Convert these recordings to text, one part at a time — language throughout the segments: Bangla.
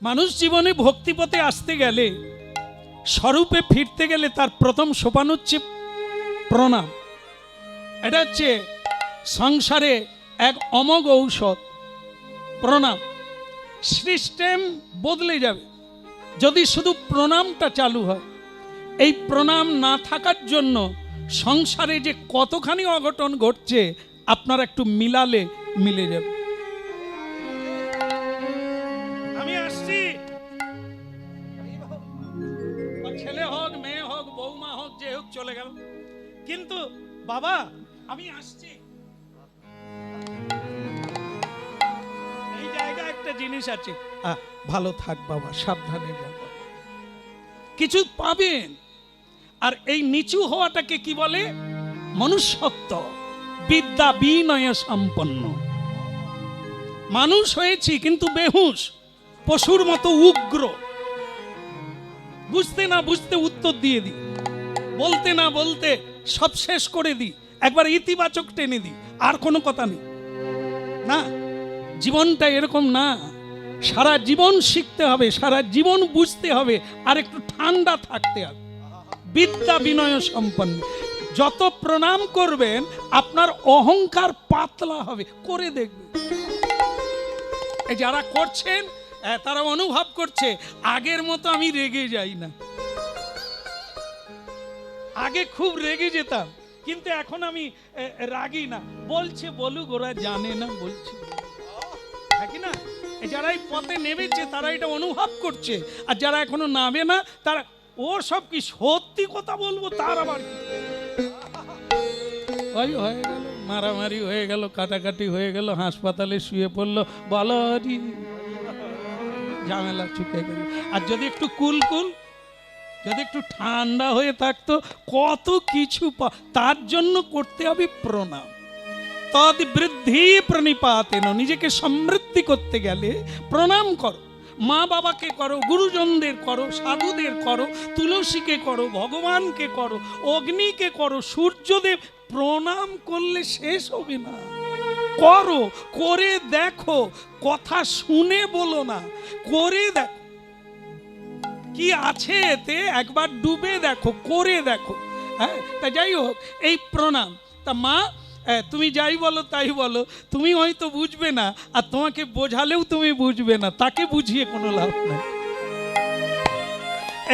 মানুষ জীবনে ভক্তিপথে আসতে গেলে, স্বরূপে ফিরতে গেলে তার প্রথম সোপান হচ্ছে প্রণাম। এটা হচ্ছে সংসারে এক অমোঘ ঔষধ, প্রণাম। সিস্টেম বদলে যাবে যদি শুধু প্রণামটা চালু হয়। এই প্রণাম না থাকার জন্য সংসারে যে কতখানি অঘটন ঘটছে আপনারা একটু মিলালে মিলে যাবে। আমি আসছি, ছেলে হোক, মেয়ে হোক, বৌমা হোক, যে হোক চলে গেল, কিন্তু বাবা আমি আসছি। এই জায়গায় একটা জিনিস আছে, ভালো থাক বাবা, সাবধানে যাব, কিছু পাবেন। আর এই নিচু হওয়াটাকে কি বলে? মনুষ্যত্ব, বিদ্যা বিনয় সম্পন্ন। মানুষ হয়েছি কিন্তু বেহুশ, পশুর মতো উগ্র, বুঝতে না বুঝতে উত্তর দিয়ে দিই, বলতে না বলতে সব শেষ করে দিই, একবার ইতিবাচক টেনে দিই, আর কোনো কথা নেই। না, জীবনটা এরকম না। সারা জীবন শিখতে হবে, সারা জীবন বুঝতে হবে, আর একটু ঠান্ডা থাকতে হবে, বিদ্যা বিনয় সম্পন্ন। যত প্রণাম করবেন আপনার অহংকার পাতলা হবে, করে দেখবেন। এই যারা করছেন তারা অনুভব করছে আগের মতো আমি রেগে যাই না। আগে খুব রেগে যেতাম, কিন্তু এখন আমি রাগি না। বলছে বলুক, ওরা জানে না বলছে, থাকি না। যারা এই পথে নেমেছে তারা এটা অনুভব করছে, আর যারা এখনো নামে না তারা ও সব কি সত্যি কথা বলবো, তার আবার ওই হয়ে গেল, মারামারি হয়ে গেল, কাটাকাটি হয়ে গেল, হাসপাতালে শুয়ে পড়লো, বলো ঝামেলা চুকে গেল। আর যদি একটু কুলকুল, যদি একটু ঠান্ডা হয়ে থাকতো, কত কিছু তার জন্য করতে হবে প্রণাম। তদ বৃদ্ধি প্রণিপাতেন, নিজেকে সমৃদ্ধি করতে গেলে প্রণাম করো। মা বাবাকে করো, গুরুজনদের করো, সাধুদের করো, তুলসীকে করো, ভগবানকে করো, অগ্নিকে করো, সূর্যদেব। প্রণাম করলে শেষ হবে না, করো, করে দেখো। কথা শুনে বলো না, করে দেখো কি আছে এতে, একবার ডুবে দেখো, করে দেখো। হ্যাঁ, তা যাই হোক, এই প্রণাম। তা মা তুমি যাই বলো তাই বলো, তুমি হয়তো বুঝবে না, আর তোমাকে বোঝালেও তুমি বুঝবে না, তাকে বুঝিয়ে কোনো লাভ নাই।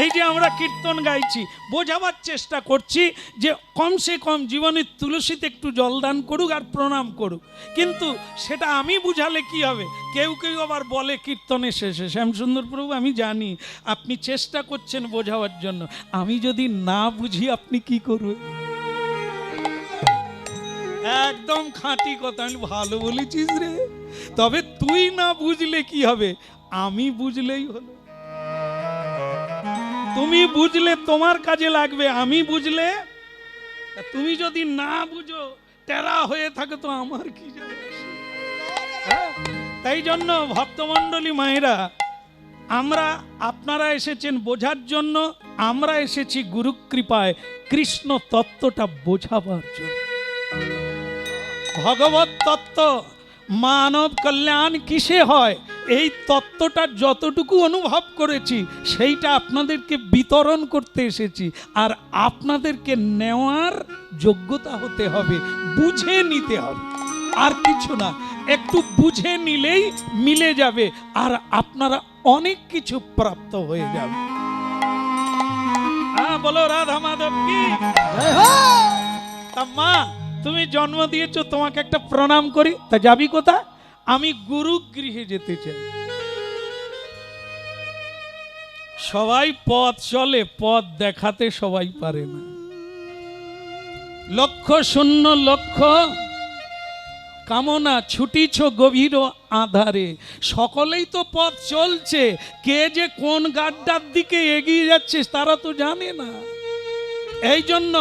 এই যে আমরা কীর্তন গাইছি, বোঝাবার চেষ্টা করছি যে কমসে কম জীবনের তুলসীতে একটু জলদান করুক আর প্রণাম করুক। কিন্তু সেটা আমি বুঝালে কি হবে? কেউ কেউ আবার বলে কীর্তনের শেষে, শ্যামসুন্দর প্রভু আমি জানি আপনি চেষ্টা করছেন বোঝাবার জন্য, আমি যদি না বুঝি আপনি কি করবেন? একদম খাঁটি কথা। আমি ভালো বলেছিস রে, তবে তুই না বুঝলে কি হবে, আমি বুঝলেই হলো। তুমি বুঝলে তোমার কাজে লাগবে, আমি বুঝলে, তুমি যদি না বুঝো, টেরা হয়ে থাকে, তো আমার কি যায় আসে? তাই জন্য ভক্তমণ্ডলী মায়েরা, আমরা, আপনারা এসেছেন বোঝার জন্য, আমরা এসেছি গুরু কৃপায় কৃষ্ণ তত্ত্বটা বোঝাবার জন্য। ভগবত তত্ত্ব, মানব কল্যাণ কিসে হয়, এই তত্ত্বটা যতটুকু অনুভব করেছি সেইটা আপনাদেরকে বিতরণ করতে এসেছি। আর আপনাদেরকে নেওয়ার যোগ্যতা হতে হবে, বুঝে নিতে হবে, আর কিছু না। একটু বুঝে নিলেই মিলে যাবে, আর আপনারা অনেক কিছু প্রাপ্ত হয়ে যাবে। বলো রাধা মাধব কি জয় হো। তা মা, তুমি জন্ম দিয়েছো, তোমাকে একটা প্রণাম করি। তা যাবি কোথায়? আমি গুরু গৃহে যেতে চাই। সবাই পথ চলে, পথ দেখাতে সবাই পারে না। লক্ষ্য শূন্য লক্ষ্য কামনা, ছুটিছ গভীর আধারে। সকলেই তো পথ চলছে, কে যে কোন গাড্ডার দিকে এগিয়ে যাচ্ছে তারা তো জানে না। এই জন্য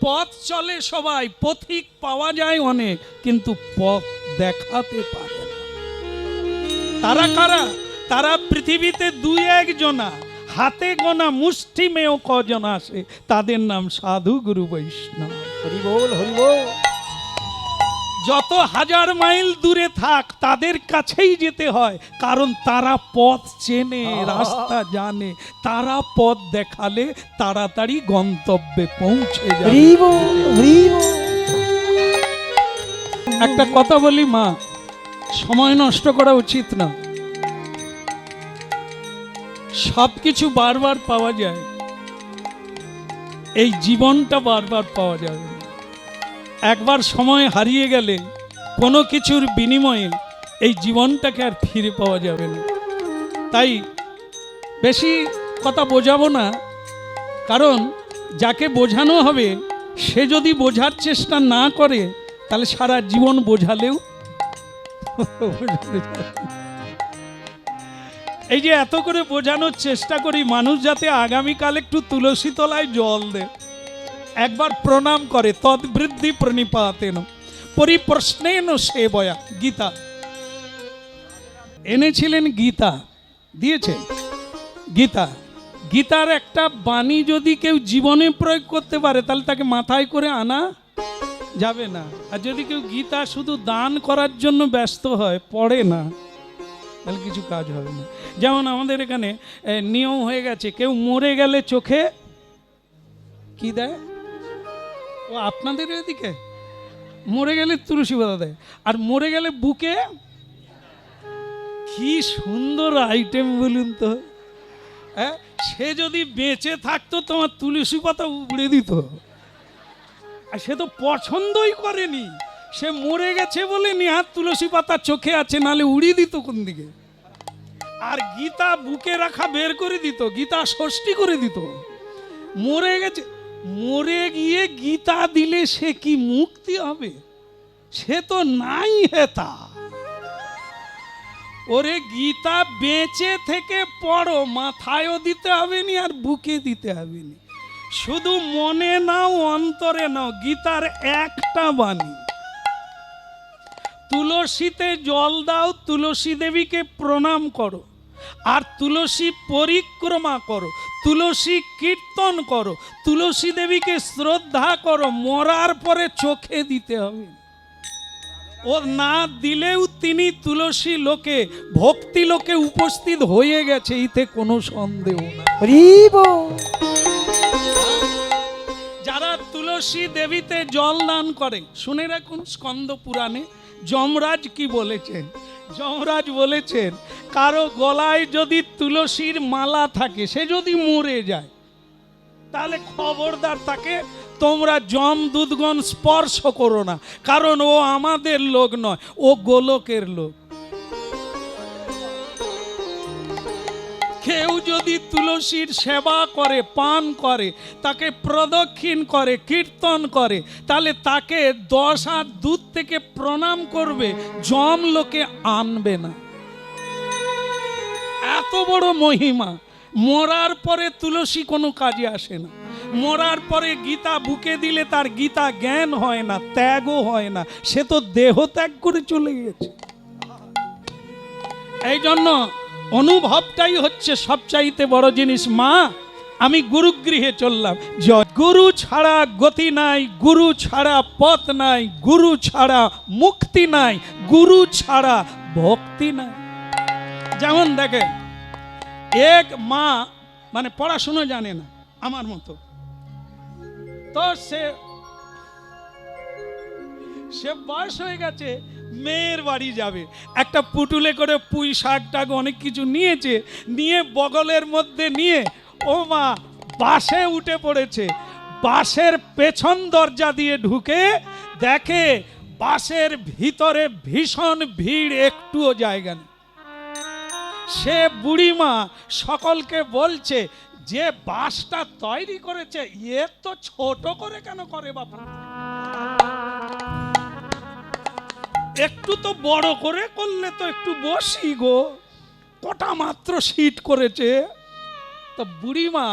পথ চলে সবাই, পথিক পাওয়া যায় অনেক, কিন্তু পথ দেখাতে পারে না। তারা কারা? তারা পৃথিবীতে দুই একজনা, হাতে গোনা মুষ্টিমেয় কজন আসে, তাদের নাম সাধু গুরু বৈষ্ণব। হরি বল, হরি বল। যত হাজার মাইল দূরে থাক তাদের কাছেই যেতে হয়, কারণ তারা পথ চেনে, রাস্তা জানে। তারা পথ দেখালে তাড়াতাড়ি গন্তব্যে পৌঁছে যাবে। একটা কথা বলি মা, সময় নষ্ট করা উচিত না। সবকিছু বারবার পাওয়া যায়, এই জীবনটা বারবার পাওয়া যাবে না। একবার সময় হারিয়ে গেলে কোনো কিছুর বিনিময়ে এই জীবনটাকে আর ফিরে পাওয়া যাবে না। তাই বেশি কথা বোঝাবো না, কারণ যাকে বোঝানো হবে সে যদি বোঝার চেষ্টা না করে তাহলে সারা জীবন বোঝালেও এই যে এত করে বোঝানোর চেষ্টা করি মানুষ যাতে আগামীকাল একটু তুলসী তলায় জল দেয়, একবার প্রণাম করে, তদ্বৃদ্ধি প্রণিপাতেন পরিপ্রশ্নেন সেবয়া। গীতা এনেছিলেন, গীতা দিয়েছে। গীতা, গীতার একটা বাণী যদি কেউ জীবনে প্রয়োগ করতে পারে তাহলে তাকে মাথায় করে আনা যাবে না। আর যদি কেউ গীতা শুধু দান করার জন্য ব্যস্ত হয়, পড়ে না, তাহলে কিছু কাজ হবে না। যেমন আমাদের এখানে নিয়ম হয়ে গেছে, কেউ মরে গেলে চোখে কি দেয়? ও আপনাদের এদিকে মরে গেলে তুলসী পাতা দেয়, আর মরে গেলে বুকে। কি সুন্দর আইটেম বলুন তো। হ্যাঁ, সে যদি বেঁচে থাকতো তোমার তুলসী পাতা উড়ে দিত, আর সে তো পছন্দই করেনি। সে মরে গেছে বলে নিহাত তুলসী পাতা চোখে আছে, নালে উড়িয়ে দিত কোন দিকে। আর গীতা বুকে রাখা বের করে দিত, গীতা ষষ্ঠী করে দিত। মরে গেছে, মরে গিয়ে গীতা দিলে সে কি মুক্তি হবে? সে তো নাই হেতা। ওরে গীতা বেঁচে থেকে পড়ো, মাথায়ও দিতে হবে নি আর বুকে দিতে হবে নি, শুধু মনে নাও, অন্তরে নাও। গীতার একটা বাণী, তুলসীতে জল দাও, তুলসী দেবীকে প্রণাম করো, আর তুলসী পরিক্রমা করো, তুলসী কীর্তন করো, তুলসী দেবীকে শ্রদ্ধা করো। মরার পরে চোখে দিতে হবে, ও না দিলেও তিনি তুলসী লোকে, ভক্তি লোকে উপস্থিত হয়ে গেছে, এতে কোনো সন্দেহ না। যারা তুলসী দেবীতে জল দান করে, শুনে রাখুন, স্কন্দ পুরাণে যমরাজ কি বলেছেন। যমরাজ বলেছেন, কারো গলায় যদি তুলসীর মালা থাকে, সে যদি মরে যায়, তাহলে খবরদার তাকে তোমরা যমদূতগণ স্পর্শ করো না, কারণ ও আমাদের লোক নয়, ও গোলকের লোক। কেউ যদি তুলসীর সেবা করে, পান করে, তাকে প্রদক্ষিণ করে, কীর্তন করে, তাহলে তাকে 10 হাত দূর থেকে প্রণাম করবে, যম লোকে আনবে না। এত বড় মহিমা। মরার পরে তুলসী কোনো কাজে আসে না। মরার পরে গীতা বুকে দিলে তার গীতা জ্ঞান হয় না, ত্যাগও হয় না, সে তো দেহ ত্যাগ করে চলে গেছে। এই জন্য অনুভবটাই হচ্ছে সবচাইতে বড় জিনিস। মা, আমি গুরুগৃহে চললাম, গুরু ছাড়া গতি নাই, গুরু ছাড়া পথ নাই, গুরু ছাড়া মুক্তি নাই, গুরু ছাড়া ভক্তি নাই। যেমন দেখেন, এক মা মানে পড়াশুনো জানে না আমার মতো, তো সে বয়স হয়ে গেছে, মেয়ের বাড়ি যাবে, একটা পুটুলে করে পুঁই শাক টাক অনেক কিছু নিয়েছে, নিয়ে বগলের মধ্যে নিয়ে ও মা বাসে উঠে পড়েছে। বাসের পেছন দরজা দিয়ে ঢুকে দেখে বাসের ভিতরে ভীষণ ভিড়, একটুও জায়গা নেই। সে বুড়িমা সকলকে বলছে, যে বাসটা তৈরি করেছে এ তো ছোট করে কেন করে বাবা, একটু তো বড় করে করলে তো একটু বসি গো, কটা মাত্র সিট করেছে। তো বুড়িমা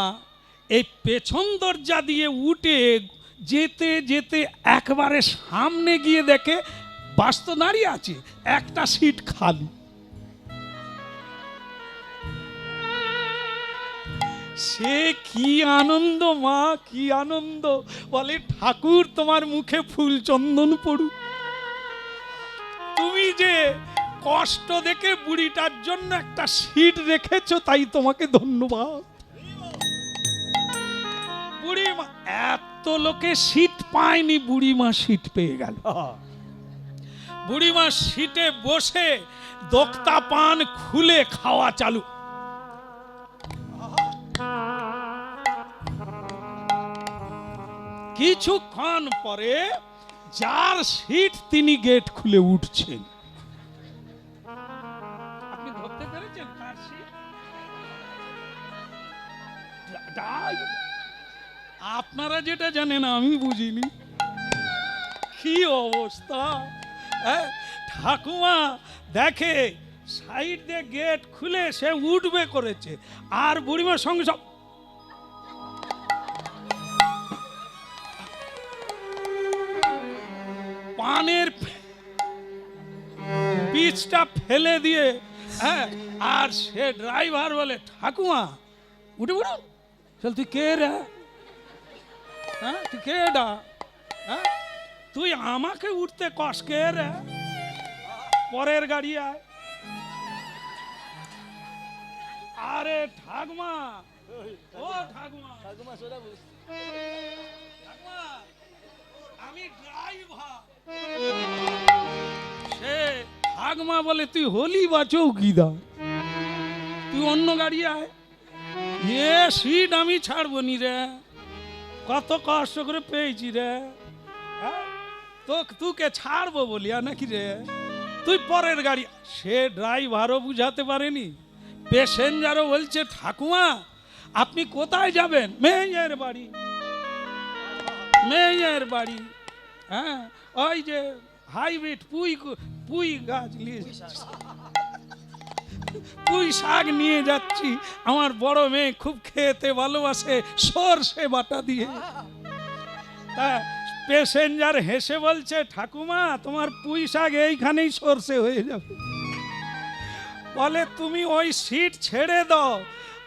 এই পেছন দরজা দিয়ে উঠে যেতে যেতে একবারে সামনে গিয়ে দেখে বাস তো দাঁড়িয়ে আছে, একটা সিট খালি। সে কি আনন্দ মা, কি আনন্দ! বলে, ঠাকুর তোমার মুখে ফুল চন্দন পড়ুক। যে কষ্ট দেখে বুড়িটার জন্য একটা সিট রেখেছো, তাই তোমাকে ধন্যবাদ। বুড়িমা, এত লোকে সিট পায়নি, বুড়িমা সিট পেয়ে গেল। বুড়িমা সিটে বসে দোক্তা পান খুলে খাওয়া চালু। কিছুক্ষণ পরে যার সিট তিনি গেট খুলে উঠছেন। আপনি ধরতে পেরেছেন কার সিট? আপনারা যেটা জানেন আমি বুঝিনি। কি অবস্থা! ঠাকুমা দেখে সাইড দিয়ে গেট খুলে সে উঠবে করেছে, আর বুড়িমার সঙ্গে সব পানের পিচটা ফেলে দিয়ে, আর সে ড্রাইভার বলে, ঠাকুমা উঠে পড়ুন। চল, তুই কে রে? তুই কে ডা? তুই আমাকে উঠতে কস কে রে? পরের গাড়ি আয়। আরে ঠাকুমা, ও ঠাকুমা, ঠাকুমা আমি ড্রাইভার। সে ঠাকুমা বলে, তুই হলি বা চৌকিদার, তুই অন্য গাড়ি আয়। এ সিট আমি ছাড়বো নি রে, কত কষ্ট করে পেয়েছি রে, তোকে ছাড়বো বলিয়া নাকি রে? তুই পরের গাড়ি। সে ড্রাইভারও বুঝাতে পারেনি, প্যাসেঞ্জারও বলছে, ঠাকুমা আপনি কোথায় যাবেন? মেয়ের বাড়ি। মেয়ের বাড়ি? হ্যাঁ, ওই যে হাইব্রিড পুঁই গাছ নিয়ে পুঁই শাক নিয়ে যাচ্ছি, আমার বড় মেয়ে খুব খেতে ভালোবাসে সরষে বাটা দিয়ে। প্যাসেঞ্জার হেসে বলছে, ঠাকুমা তোমার পুঁই শাক এইখানেই সরষে হয়ে যাবে। বলে, তুমি ওই সিট ছেড়ে দাও।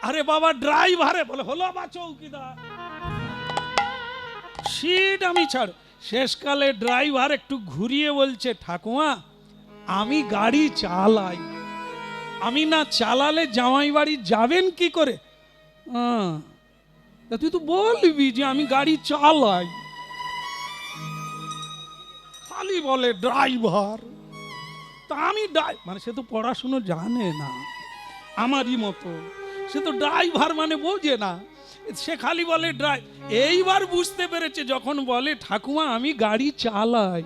আরে বাবা, ড্রাইভারে বলে, হলো বা চৌকিদার, সিট আমি ছাড়। শেষকালে ড্রাইভার একটু ঘুরিয়ে বলছে, ঠাকুমা আমি গাড়ি চালাই, আমি না চালালে জামাই বাড়ি যাবেন কি করে? তুই তো বলবি যে আমি গাড়ি চালাই, খালি বলে ড্রাইভার। তা আমি মানে সে তো পড়াশুনো জানে না, আমারই মতো, সে তো ড্রাইভার মানে বোঝে না, সে খালি বলে ড্রাইভ। এইবার বুঝতে পেরেছে, যখন বলে ঠাকুমা আমি গাড়ি চালাই,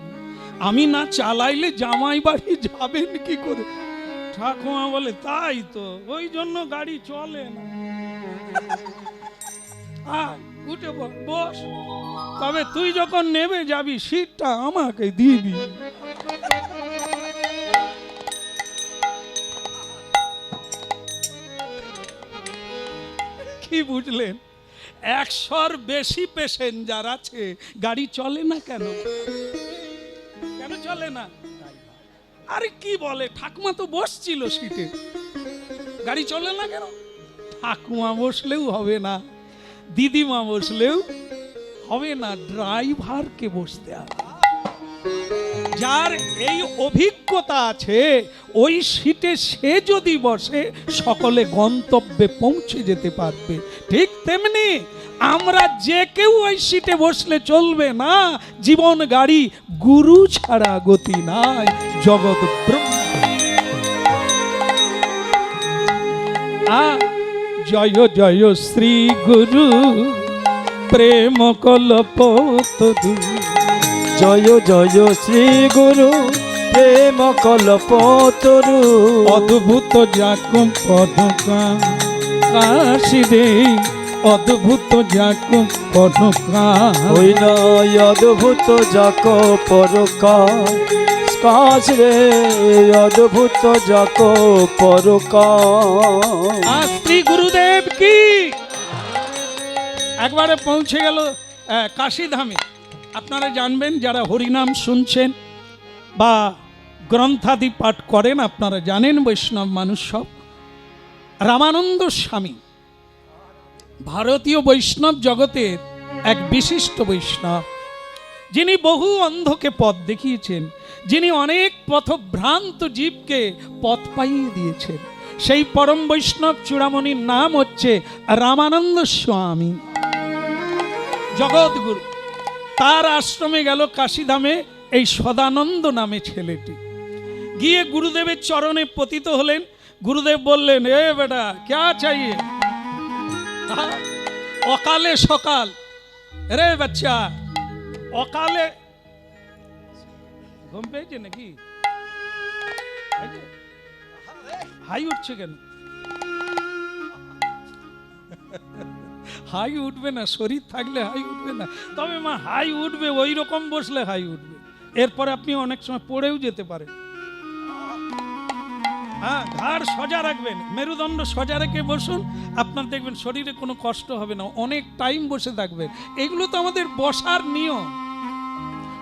আমি না চালাইলে জামাই বাড়ি যাবেন কি করে? ঠাকুমা বলে, তাই তো, ওই জন্য গাড়ি চলে না। উঠে বস, তবে তুই যখন নেমে যাবি সিটটা আমাকে দিবি। কি বুঝলেন? 100-র বেশি প্যাসেঞ্জার আছে, গাড়ি চলে না কেন? কেন চলে না? আরে কি বলে, ঠাকুমা তো বসছিল সিটে, গাড়ি চলে না কেন? ঠাকুমা বসলেও হবে না, দিদিমা বসলেও হবে না, ড্রাইভারকে বসতে হবে। যার এই অভিজ্ঞতা আছে, ওই সিটে সে যদি বসে সকলে গন্তব্যে পৌঁছে যেতে পারবে। ঠিক তেমনি আমরা যে কেউ ওই সিটে বসলে চলবে না। জীবন গাড়ি, গুরু ছাড়া গতি নাই, জগৎ ব্রহ্ম। জয় জয় শ্রী গুরু প্রেম কল্পতরু। জয় জয় শ্রী গুরু প্রেম কল্পতরু। অদ্ভুত যাক পদকা কাশী দে, অদ্ভুত যাক পদকা। ওই নয় অদ্ভুত যাক পরকা কাশ রে, অদ্ভুত যাক পরকা। শ্রী গুরুদেব কি একবারে পৌঁছে গেল কাশী ধামে। আপনারা জানবেন, যারা হরিনাম শুনছেন বা গ্রন্থাদি পাঠ করেন, আপনারা জানেন বৈষ্ণব মানুষ সব, রামানন্দ স্বামী ভারতীয় বৈষ্ণব জগতের এক বিশিষ্ট বৈষ্ণব। যিনি বহু অন্ধকে পথ দেখিয়েছেন, যিনি অনেক পথভ্রান্ত জীবকে পথ পাইয়ে দিয়েছেন, সেই পরম বৈষ্ণব চূড়ামণির নাম হচ্ছে রামানন্দ স্বামী, জগৎগুরু। তার আশ্রমে গেল কাশীধামে এই সদানন্দ নামে ছেলেটি। গিয়ে গুরুদেবের চরণে পতিত হলেন। গুরুদেব বললেন, এ বেটা ক্যা চাইয়ে? অকালে সকাল রে বাচ্চা, অকালে ঘুম পেয়েছে নাকি? হাই উঠছে কেন? হাই উঠবে না, শরীর থাকলে হাই উঠবে না। তবে মা হাই উঠবে, ওই রকম বসলে হাই উঠবে। এরপরে আপনি অনেক সময় পড়েও যেতে পারেন। হ্যাঁ, ঘাড় সোজা রাখবেন, মেরুদণ্ড সোজা রেখে বসুন, আপনার দেখবেন শরীরে কোনো কষ্ট হবে না। অনেক টাইম বসে থাকবেন, এগুলো তো আমাদের বসার নিয়ম।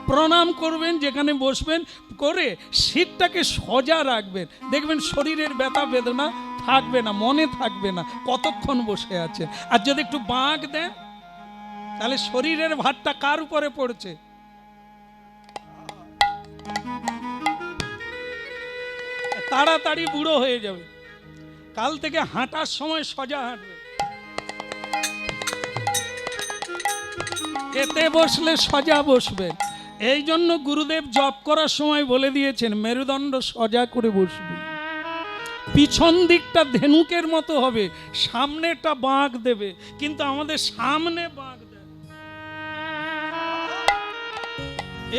প্রণাম করবেন, যেখানে বসবেন করে শীতটাকে সোজা রাখবেন, দেখবেন শরীরের ব্যথা বেদনা থাকবে না, মনে থাকবে না কতক্ষণ বসে আছেন। আর যদি একটু বাঁক দেন, তাহলে শরীরের ভারটা কার উপরে পড়ছে? তাড়াতাড়ি বুড়ো হয়ে যাবে। কাল থেকে হাঁটার সময় সোজা হাঁটবে, এতে বসলে সোজা বসবে। এই জন্য গুরুদেব জপ করার সময় বলে দিয়েছেন, মেরুদণ্ড সোজা করে বসবে, পিছন দিকটা ধেনুকের মতো হবে, সামনেটা বাঁক দেবে। কিন্তু আমাদের সামনে বাঁক দেয়,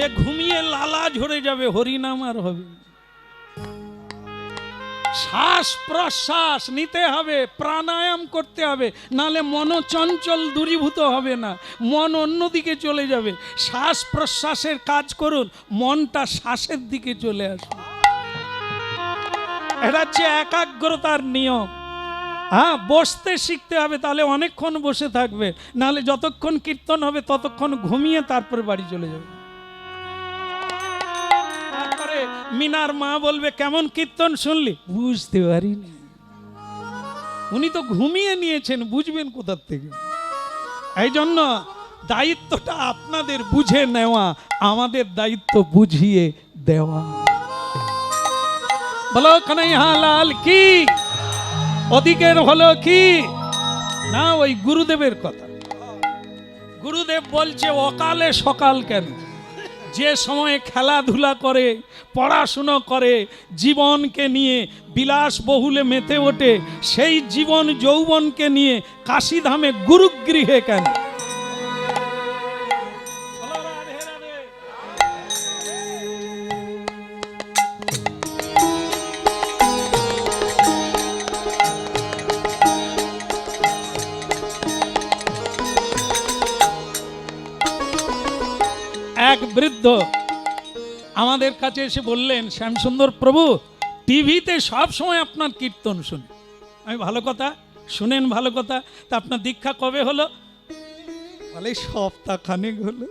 এ ঘুমিয়ে লালা ঝরে যাবে, হরিনাম আর হবে। শ্বাস প্রশ্বাস নিতে হবে, প্রাণায়াম করতে হবে, নালে মনোচঞ্চল দূরীভূত হবে না, মন অন্যদিকে চলে যাবে। শ্বাস প্রশ্বাসের কাজ করুন, মনটা শ্বাসের দিকে চলে আসবে। এটা হচ্ছে একাগ্রতার নিয়ম। হ্যাঁ, বসতে শিখতে হবে, তাহলে অনেকক্ষণ বসে থাকবে, নালে যতক্ষণ কীর্তন হবে ততক্ষণ ঘুমিয়ে তারপরে বাড়ি চলে যাবে। মিনার মা বলবে, কেমন কীর্তন শুনলি? বুঝতে পারিনি। উনি তো ঘুমিয়ে নিয়েছেন, বুঝবেন কোথার থেকে? এই জন্য দায়িত্বটা আপনাদের বুঝে নেওয়া, আমাদের দায়িত্ব বুঝিয়ে দেওয়া। বলো কানাইয়া লাল কি? ওদিকের হলো কি না? ওই গুরুদেবের কথা। গুরুদেব বলছে, অকালে সকাল কেন? যে সময়ে খেলাধুলা করে, পড়াশুনো করে, জীবনকে নিয়ে বিলাস বহুলে মেতে ওঠে, সেই জীবন যৌবনকে নিয়ে কাশীধামে গুরুগৃহে কেন? এক বৃদ্ধ আমাদের কাছে এসে বললেন, শ্যামসুন্দর প্রভু, টিভিতে সব সময় আপনার কীর্তন শুনি। আমি, ভালো কথা, শুনেন, ভালো কথা। তা আপনার দীক্ষা কবে হলো? বলে, সপ্তাহখানেক হলো।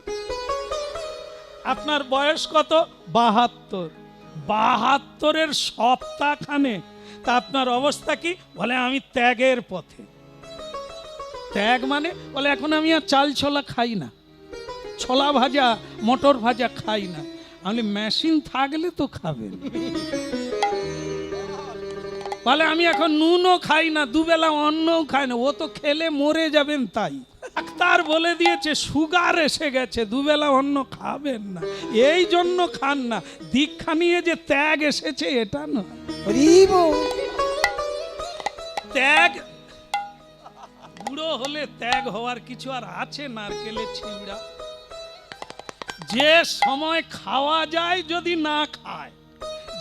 আপনার বয়স কত? 72। 72-এর সপ্তাহখানেক। তা আপনার অবস্থা কি? বলে, আমি ত্যাগের পথে। ত্যাগ মানে? বলে, এখন আমি আর চাল ছোলা খাই না, ছোলা ভাজা মটর ভাজা খাই না। আমি, মেশিন থাকলে তো খাবেন। বলে, আমি এখন নুনও খাই না, দুবেলা অন্নও খাই না। ও তো খেলে মরে যাবেন, তাই ডাক্তার বলে দিয়েছে সুগার এসে গেছে, দুবেলা অন্ন খাবেন না, এই জন্য খান না। দীক্ষা নিয়ে যে ত্যাগ এসেছে এটা নয়। ত্যাগ, বুড়ো হলে ত্যাগ হওয়ার কিছু আর আছে? নারকেলের ছিঁড়া। যে সময় খাওয়া যায় যদি না খায়,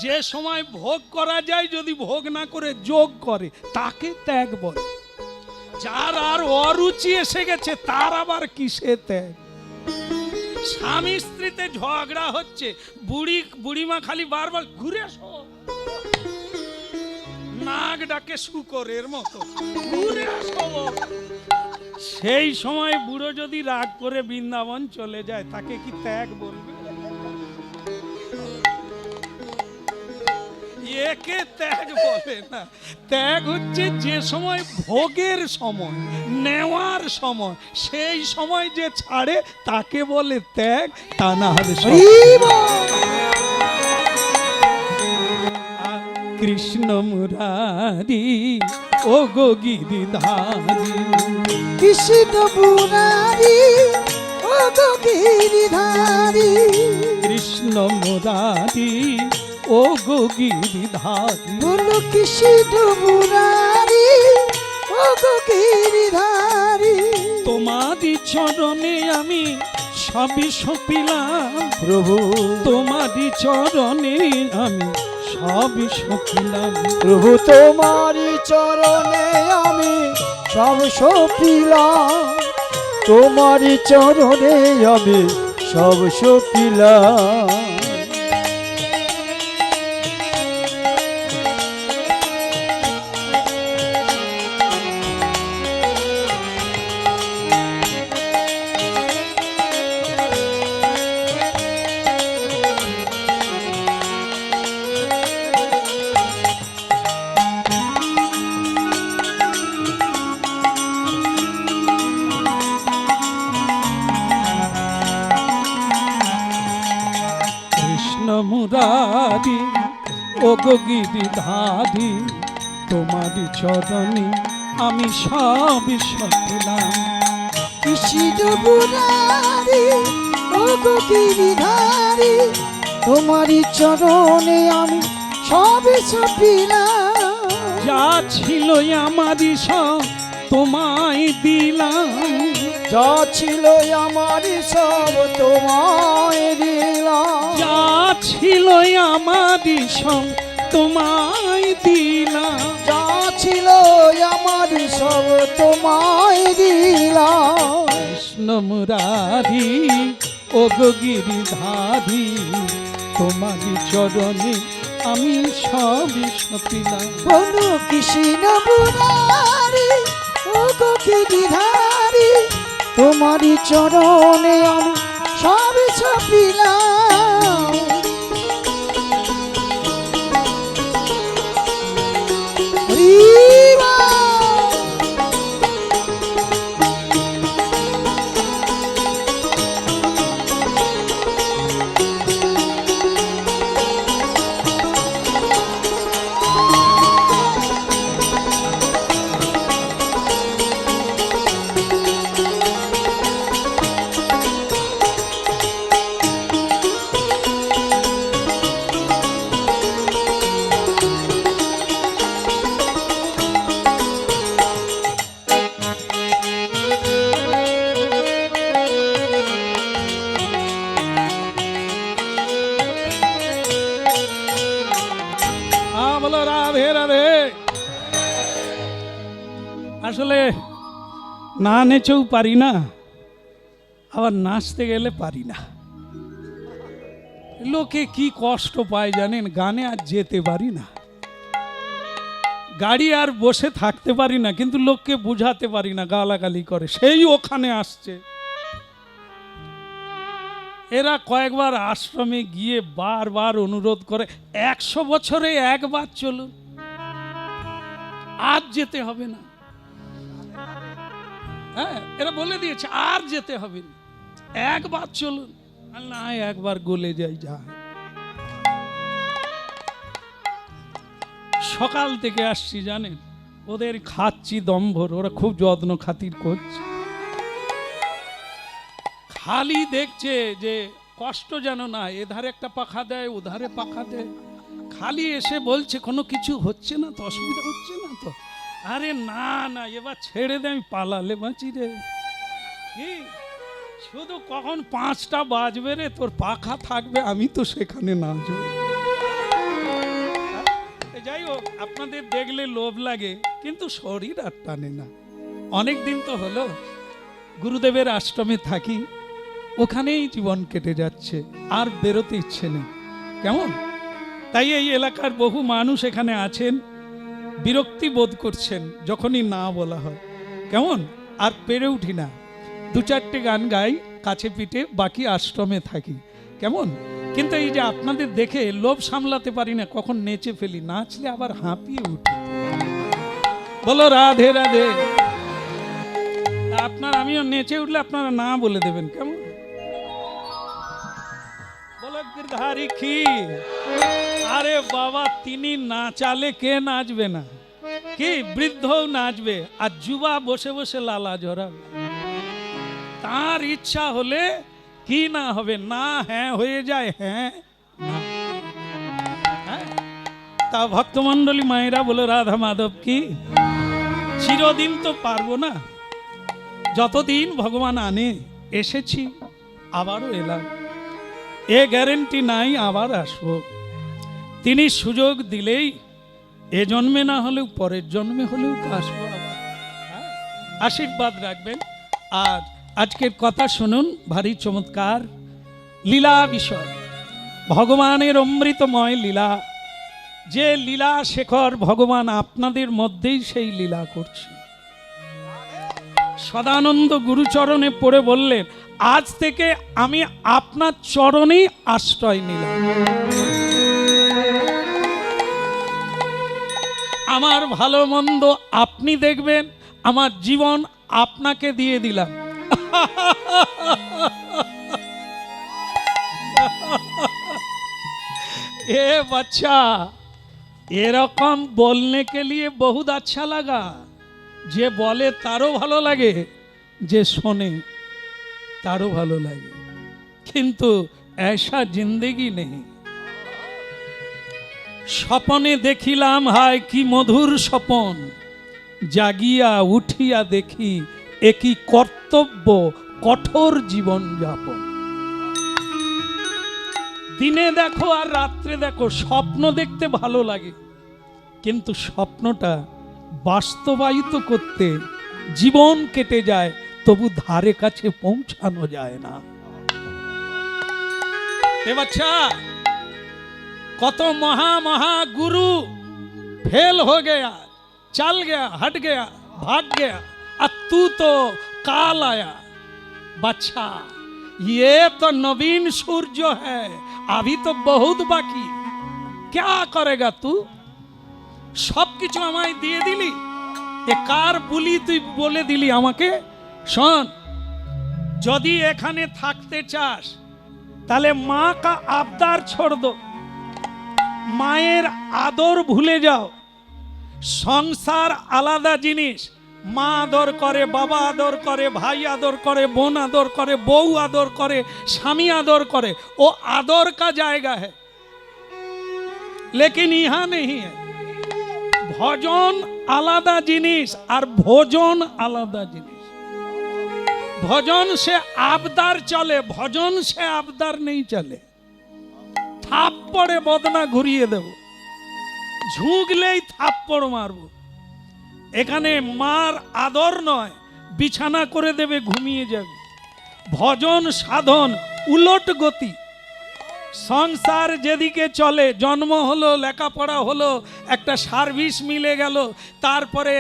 যে সময় ভোগ করা যায় যদি ভোগ না করে যোগ করে, তাকে ত্যাগ বলে। যার আর অরুচি এসে গেছে, তার আবার কিসে ত্যাগ? স্বামী স্ত্রীতে ঝগড়া হচ্ছে, বুড়িমা খালি বারবার ঘুরে আসো, নাক ডাকে শুকরের মতো, ঘুরে আসো। সেই সময় বুড়ো যদি রাগ করে বৃন্দাবন চলে যায়, তাকে কি ত্যাগ বলবে? একে ত্যাগ বলে না। ত্যাগ হচ্ছে যে সময় ভোগের সময়, নেওয়ার সময়, সেই সময় যে ছাড়ে তাকে বলে ত্যাগ, তা না হলে কৃষ্ণ মুরারি ও গো গিরিধারী, কৃষ্ণ মুরারি ও গো গিরিধারী, কৃষ্ণ মুরারি ও গো গিরিধারী, বলো কৃষ্ণ মুরারি ও গো গিরিধারী, তোমারি চরণে আমি সবই সপিলাম প্রভু তোমারি চরণে আমি সবই সপিলাম, প্রভু তোমারি চরণে আমি সব সপিলাম, তোমারি চরণে আমি সব সপিলাম। কৃষ্ণ মুরারি ও গো গিরিধারী, তোমারি চরণে আমি সবই সপিলাম, কৃষ্ণ মুরারি ও গো গিরিধারী, তোমারি চরণে আমি সব সপিলাম, যা ছিল আমারই সব তোমায় দিলাম, যা ছিল আমার সব তোমায় দিলাম, যা ছিল আমারই সব তোমায় দিলাম, যা ছিল আমার সব তোমায় দিলাম। কৃষ্ণ মুরারি ও গো গিরিধারী, তোমারি চরণে আমি সবই সপিলাম, বলো কৃষ্ণ মুরারি ও গো গিরিধারী, তোমারি চরণে আমি সব সপিলাম, হরিবা বলো রাধে রাধে। আসলে না নেচেও পারি না, আবার নাচতে গেলে পারি না। লোকে কি কষ্ট পায় জানেন, গানে আর যেতে পারি না, গাড়ি আর বসে থাকতে পারি না, কিন্তু লোককে বুঝাতে পারি না, গালাগালি করে, সেই ওখানে আসছে। এরা কয়েকবার আশ্রমে গিয়ে বারবার অনুরোধ করে, 100 বছরে একবার চলুন, আর যেতে হবে না। হ্যাঁ, এরা বলে দিয়েছে আর যেতে হবে না, একবার চলুন। না, একবার গলে যাই যা। সকাল থেকে আসছি জানেন, ওদের খাচ্ছি দম্ভর, ওরা খুব যত্ন খাতির করছে, খালি দেখছে যে কষ্ট যেন না, এধারে একটা পাখা দেয়, ওধারে পাখা দেয়, খালি এসে বলছে কোনো কিছু হচ্ছে না তো, অসুবিধা হচ্ছে না তো। আরে না না, এবার ছেড়ে দে, আমি পালালে বাঁচি রে। কি শুধু কখন 5টা বাজবে রে, তোর পাখা থাকবে, আমি তো সেখানে না যাবো। যাই হোক, আপনাদের দেখলে লোভ লাগে, কিন্তু শরীর আর টানে না। অনেক দিন তো হলো গুরুদেবের আশ্রমে থাকি, ওখানেই জীবন কেটে যাচ্ছে, আর বেরোতে ইচ্ছে নেই। কেমন? তাই এই এলাকার বহু মানুষ এখানে আছেন, বিরক্তি বোধ করছেন যখনই না বলা হয়। কেমন? আর পেরে উঠি না, 2-4টে গান গাই কাছে পিঠে, বাকি আশ্রমে থাকি। কেমন? কিন্তু এই যে আপনাদের দেখে লোভ সামলাতে পারি না, কখন নেচে ফেলি, নাচলে আবার হাঁপিয়ে উঠি। বলো রাধে রাধে। আপনার আমিও নেচে উঠলে আপনারা না বলে দেবেন, কেমন? বলো গিরধারী কি? আরে বাবা, তিনি নাচালে কে নাচবে না? কি বৃদ্ধও নাচবে, আর যুবা বসে বসে লালা ঝরাবে। তার ইচ্ছা হলে কি না হবে, না হ্যাঁ হয়ে যায়, হ্যাঁ না। হ্যাঁ? তা ভক্তমন্ডলী মায়েরা বলে রাধা মাধব কি? চিরদিন তো পারবো না, যতদিন ভগবান আনে। এসেছি, আবারও এলাম, এ গ্যারেন্টি নাই আবার আসবো। তিনি সুযোগ দিলেই এ জন্মে না হলেও পরের জন্মে হলেও তো আসবো আবার। হ্যাঁ? আশীর্বাদ রাখবেন। আর আজকের কথা শুনুন, ভারী চমৎকার লীলা বিষয়, ভগবানের অমৃতময় লীলা। যে লীলা শেখর ভগবান আপনাদের মধ্যেই সেই লীলা করছে। সদানন্দ গুরুচরণে পড়ে বললেন, আজ থেকে আমি আপনার চরণেই আশ্রয় নিলাম। আমার ভালো মন্দ আপনি দেখবেন, আমার জীবন আপনাকে দিয়ে দিলাম। ए बच्चा, এরকম বলনে কে লিয়ে বহুত আচ্ছা লাগা। যে বলে তারও ভালো লাগে, যে শোনে তারও ভালো লাগে, কিন্তু ऐसा जिंदगी नहीं। স্বপনে দেখিলাম হায় কি মধুর স্বপন, জাগিয়া উঠিয়া দেখি একই কর্তব্য কঠোর জীবন যাপন। দিনে দেখো আর রাত্রে দেখো, স্বপ্ন দেখতে ভালো লাগে, কিন্তু স্বপ্নটা বাস্তবায়িত করতে জীবন কেটে যায়, তবু ধারে কাছে পৌঁছানো যায় না। এ বাচ্চা, কত মহা মহা গুरु फेल हो गया, चल गया, हट गया, भाग गया, और तू तो काल आया। बच्चा, ये तो नवीन सूर्य है, अभी तो बहुत बाकी, क्या करेगा तू? सब किछु আমায় দিয়ে দিলি, এ কার বুলি তুই বলে দিলি আমাকে? শোন, যদি এখানে থাকতে চাস তাহলে মা কা আবদার छोड़ दो, মায়ের আদর ভুলে যাও। সংসার আলাদা জিনিস, মা আদর করে, বাবা আদর করে, ভাই আদর করে, বোন আদর করে, বউ আদর করে, স্বামী আদর করে, ও आदर का जाएगा है, लेकिन यहाँ नहीं है। ভজন আলাদা জিনিস আর ভোজন আলাদা জিনিস। ভজন সে আবদার চলে, ভজন সে আবদার নেই চলে। থাপ্পড়ে বদনা ঘুরিয়ে দেব, ঝুঁকলেই থাপ্পড় মারবো। এখানে মার আদর নয়, বিছানা করে দেবে, ঘুমিয়ে যাবে। ভজন সাধন উলট গতি। সংসার যেদিকে চলে, জন্ম হলো, লেখাপড়া হলো, একটা সার্ভিস মিলে গেল, তারপরে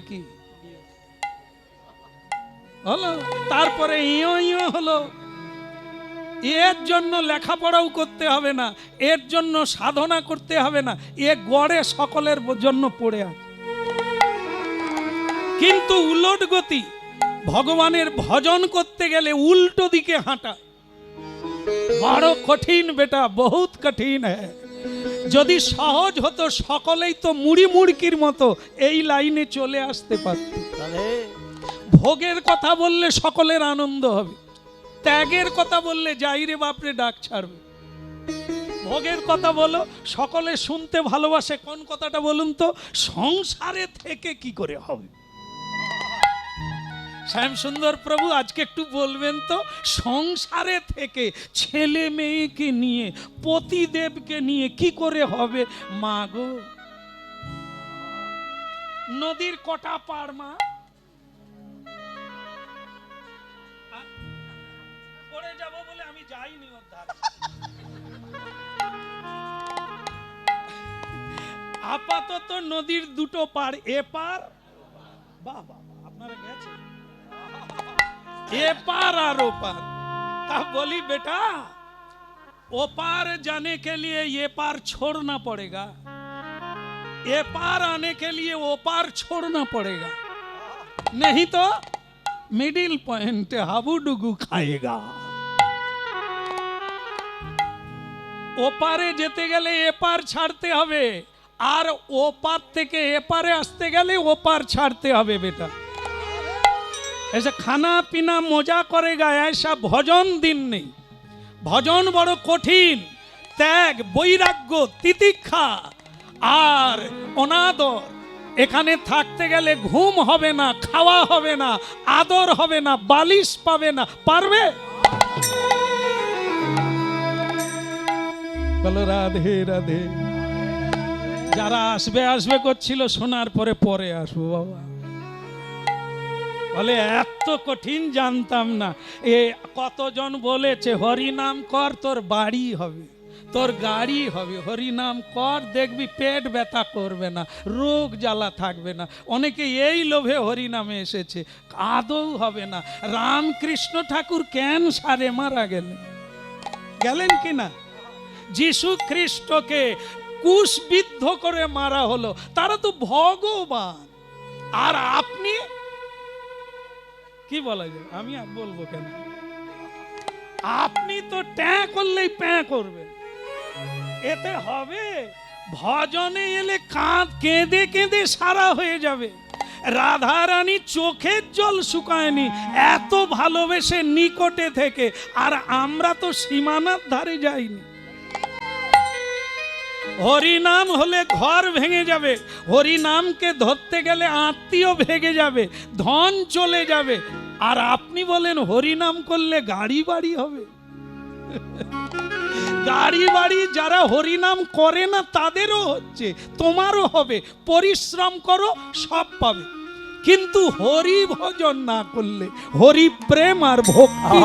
কি হলো, তারপরে ইয়ো ইয়ো হলো। এর জন্য লেখাপড়াও করতে হবে না, এর জন্য সাধনা করতে হবে না, এ গড়ে সকলের জন্য পড়ে আছে। কিন্তু উলট গতি, ভগবানের ভজন করতে গেলে উল্টো দিকে হাঁটা বড় কঠিন বেটা, বহুত কঠিন হ্যাঁ। যদি সহজ হতো সকলেই তো মুড়ি মুড়কির মতো এই লাইনে চলে আসতে পারত। ভোগের কথা বললে সকলের আনন্দ হবে, ত্যাগের কথা বললে যাই রে বাপরে ডাক ছাড়বে। ভোগের কথা বলো, সকলে শুনতে ভালোবাসে। কোন কথাটা বলুন তো? সংসারে থেকে কি করে হবে। শ্যাম সুন্দর প্রভু আজকে একটু বলবেন তো, সংসারে থেকে ছেলে মেয়েকে নিয়ে, পতিদেবকে নিয়ে কি করে হবে? মা গো, নদীর কটা পার মা? পড়ে যাব বলে আমি যাইনি ওর ধারে। আপাতত নদীর দুটো পার, এপার, বাবা আপনারা গেছেন, এপার আর ওপার। তা বলি বেটা, ओ पार जाने के लिए ये पार छोड़ना पड़ेगा, ये पार आने के लिए वो पार छोड़ना पड़ेगा, नहीं तो मिडिल पॉइंट हाबुडुगु खाएगा। ও পারে যেতে গেলে এ পার ছাড়তে হবে, আর ও পার থেকে এ পারে আসতে গেলে ও পার ছাড়তে হবে বেটা। ऐसा खाना पीना मजा करेगा ऐसा भजन दिन नहीं। भजन बड़ कठिन, त्याग বৈরাগ্য তিতিক্ষা আর অনাদর। এখানে থাকতে গেলে ঘুম হবে না, খাওয়া হবে না, আদর হবে না, বালিশ পাবে না, পারবে? বলো রাধে রাধে। যারা আসবে আসবে করছিল, শোনার পরে পরে আসবো বাবা। বলে এত কঠিন জানতাম না। এ কতজন বলেছে হরি নাম কর তোর বাড়ি হবে, তোর গাড়ি হবে, হরি নাম কর দেখবি পেট ব্যথা করবে না, রোগ জ্বালা থাকবে না। অনেকে এই লোভে হরি নামে এসেছে, আদৌ হবে না। রামকৃষ্ণ ঠাকুর ক্যান্সারে মারা গেলেন কি না? যিশু খ্রিস্টকে কুশবিদ্ধ করে মারা হলো, তারা তো ভগবান। আর আপনি কি বলা যায়, আমি আর বলবো কেন? আপনি তো ট্যাঁ করলেই প্যাঁ করবেন, এতে হবে? ভজনে এলে কেঁদে কেঁদে সারা হয়ে যাবে। রাধা রানী চোখের জল শুকায়নি, এত ভালোবেসে নিকটে থেকে। আর আমরা তো সীমানার ধারে যাইনি। হরি নাম হলে ঘর ভেঙে যাবে, হরি নামকে ধরতে গেলে আত্মীয় ভেঙে যাবে, ধন চলে যাবে। আর আপনি বলেন হরি নাম করলে গাড়ি বাড়ি হবে। গাড়ি বাড়ি যারা হরি নাম করে না তাদেরও হচ্ছে, তোমারও হবে। পরিশ্রম করো, সব পাবে। কিন্তু হরি ভজন না করলে, হরি প্রেম আর ভক্তি